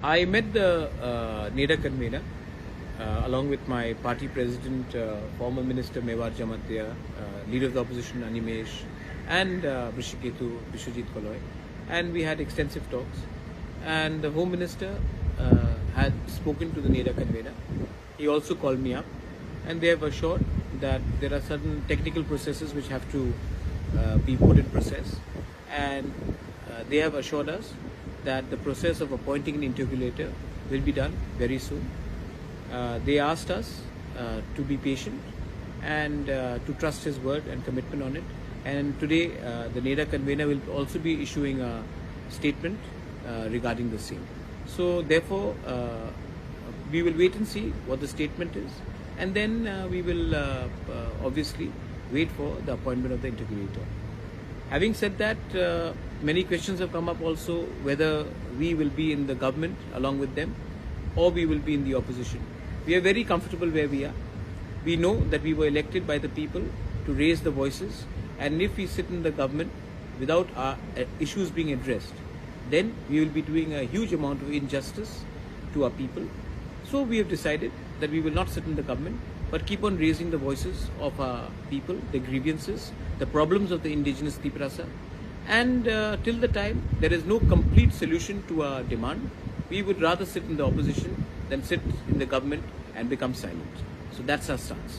I met the NEDA convener along with my party president, former Minister Mewar Jamatya, leader of the opposition Animesh, and Brishiketu Bishwajit Koloy, and we had extensive talks. And the Home Minister had spoken to the NEDA convener. He also called me up, and they have assured that there are certain technical processes which have to be put in process, and they have assured us that the process of appointing an interrogator will be done very soon. They asked us to be patient and to trust his word and commitment on it. And today the NEDA convener will also be issuing a statement regarding the same. So therefore we will wait and see what the statement is, and then we will obviously wait for the appointment of the interrogator. Having said that, many questions have come up also whether we will be in the government along with them or we will be in the opposition. We are very comfortable where we are. We know that we were elected by the people to raise the voices, and if we sit in the government without our issues being addressed, then we will be doing a huge amount of injustice to our people. So we have decided that we will not sit in the government, but keep on raising the voices of our people, the grievances, the problems of the indigenous Tiprasa. And till the time there is no complete solution to our demand, we would rather sit in the opposition than sit in the government and become silent. So that's our stance.